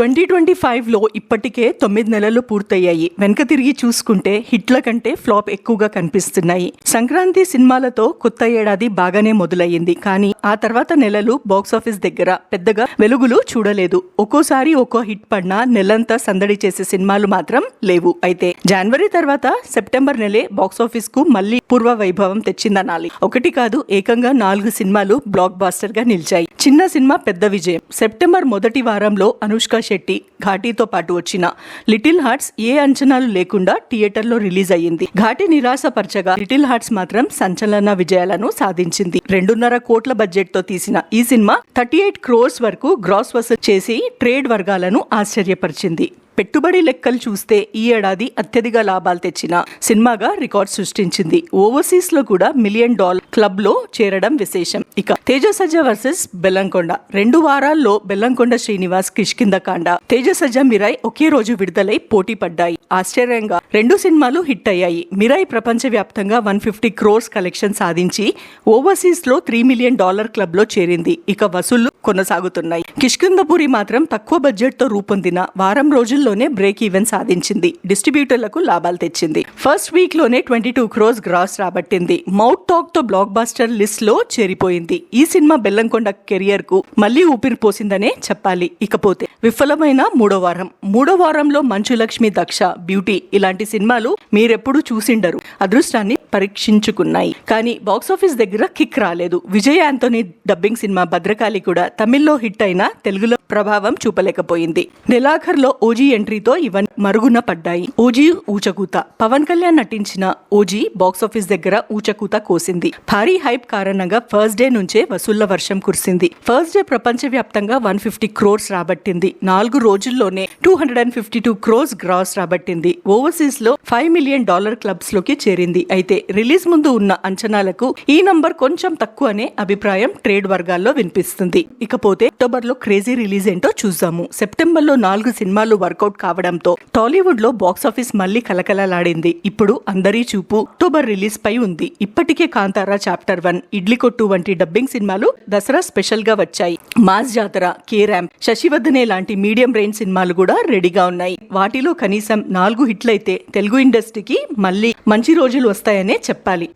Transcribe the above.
2025లో ఇప్పటికే 9 నెలలు పూర్తయ్యాయి. వెనక తిరిగి చూసుకుంటే హిట్ల కంటే ఫ్లాప్ ఎక్కువగా కనిపిస్తున్నాయి. సంక్రాంతి సినిమాలతో కొత్త ఏడాది బాగానే మొదలయ్యింది. కానీ ఆ తర్వాత నెలలు బాక్సాఫీస్ దగ్గర పెద్దగా వెలుగులు చూడలేదు. ఒక్కోసారి ఒక్కో హిట్ పడినా నెలంతా సందడి చేసే సినిమాలు మాత్రం లేవు. అయితే జనవరి తర్వాత సెప్టెంబర్ నెలే బాక్సాఫీస్ కు మళ్లీ పూర్వ వైభవం తెచ్చిందనాలి. ఒకటి కాదు, ఏకంగా 4 సినిమాలు బ్లాక్ బాస్టర్ గా నిలిచాయి. చిన్న సినిమా పెద్ద విజయం. సెప్టెంబర్ మొదటి వారంలో అనుష్క శెట్టి ఘాటీతో పాటు వచ్చిన లిటిల్ హార్ట్స్ ఏ అంచనాలు లేకుండా థియేటర్లో రిలీజ్ అయ్యింది. ఘాటీ నిరాశపరచగా లిటిల్ హార్ట్స్ మాత్రం సంచలన విజయాలను సాధించింది. 2.5 కోట్ల బడ్జెట్ తో తీసిన ఈ సినిమా 38 crores వరకు గ్రాస్ వసూలు చేసి ట్రేడ్ వర్గాలను ఆశ్చర్యపరిచింది. పెట్టుబడి లెక్కలు చూస్తే ఈ ఏడాది అత్యధిక లాభాలు తెచ్చిన సినిమాగా రికార్డ్ సృష్టించింది. ఓవర్సీస్ లో కూడా $1 మిలియన్ క్లబ్ లో చేరడం విశేషం. ఇక తేజసజ్జ వర్సెస్ బెల్లంకొండ. 2 వారాల్లో బెల్లంకొండ శ్రీనివాస్ కిష్కిందకాండ, తేజసజ్జ మిరాయ్ ఒకే రోజు విడుదలై పోటీ పడ్డాయి. ఆశ్చర్యంగా 2 సినిమాలు హిట్ అయ్యాయి. మిరాయ్ ప్రపంచవ్యాప్తంగా 150 crores కలెక్షన్ సాధించి ఓవర్సీస్ లో $3 మిలియన్ క్లబ్ లో చేరింది. ఇక వసూళ్లు కొనసాగుతున్నాయి. కిష్కిందపురి మాత్రం తక్కువ బడ్జెట్ తో రూపొందిన వారం రోజుల్లోనే బ్రేక్ ఈవెన్ సాధించింది. డిస్ట్రిబ్యూటర్లకు లాభాలు తెచ్చింది. ఫస్ట్ వీక్ లోనే 22 crores గ్రాస్ రాబట్టింది. మౌత్ టాక్ తో బ్లాక్ బాస్టర్ లిస్ట్ లో చేరిపోయింది. ఈ సినిమా బెల్లంకొండ కెరియర్ కు మళ్లీ ఊపిరి పోసిందనే చెప్పాలి. ఇకపోతే విఫలమైన మూడో వారంలో మంచు లక్ష్మి, దక్ష, బ్యూటీ ఇలాంటి సినిమాలు మీరెప్పుడు చూసిండరు. అదృష్టాన్ని పరీక్షించుకున్నాయి. కానీ బాక్సాఫీస్ దగ్గర కిక్ రాలేదు. Vijay Anthony dubbing cinema Bhadrakali కూడా తమిళ్లో హిట్ అయినా తెలుగులో ప్రభావం చూపలేకపోయింది. నెలాఖరులో ఓజీ ఎంట్రీతో ఇవన్నీ మరుగున పడ్డాయి. ఓజీ ఊచకూత. పవన్ కళ్యాణ్ నటించిన ఓజీ బాక్సాఫీస్ దగ్గర ఊచకూత కోసింది. భారీ హైప్ కారణంగా ఫస్ట్ డే నుంచే వసూళ్ల వర్షం కురిసింది. ఫస్ట్ డే ప్రపంచవ్యాప్తంగా 150 crores రాబట్టింది. 4 రోజుల్లోనే 252 crores గ్రాస్ రాబట్టింది. ఓవర్సీస్ లో $5 మిలియన్ క్లబ్స్ లోకి చేరింది. అయితే రిలీజ్ ముందు ఉన్న అంచనాలకు ఈ నంబర్ కొంచెం తక్కువ అనే అభిప్రాయం ట్రేడ్ వర్గాల్లో వినిపిస్తుంది. ఇకపోతే అక్టోబర్ లో క్రేజీ రిలీజ్ ఏంటో చూద్దాము. సెప్టెంబర్ లో 4 సినిమాలు వర్కౌట్ కావడంతో టాలీవుడ్ లో బాక్సాఫీస్ మళ్లీ కలకలలాడింది. ఇప్పుడు అందరి చూపు అక్టోబర్ రిలీజ్ పై ఉంది. ఇప్పటికే కాంతారా చాప్టర్ 1, ఇడ్లీ కొట్టు వంటి డబ్బింగ్ సినిమాలు దసరా స్పెషల్ గా వచ్చాయి. మాస్ జాతర, కే-ర్యాంప్, శశివర్ధనే లాంటి మీడియం రేంజ్ సినిమాలు కూడా రెడీగా ఉన్నాయి. వాటిలో కనీసం 4 హిట్లయితే తెలుగు ఇండస్ట్రీకి మళ్లీ మంచి రోజులు వస్తాయనే చెప్పాలి.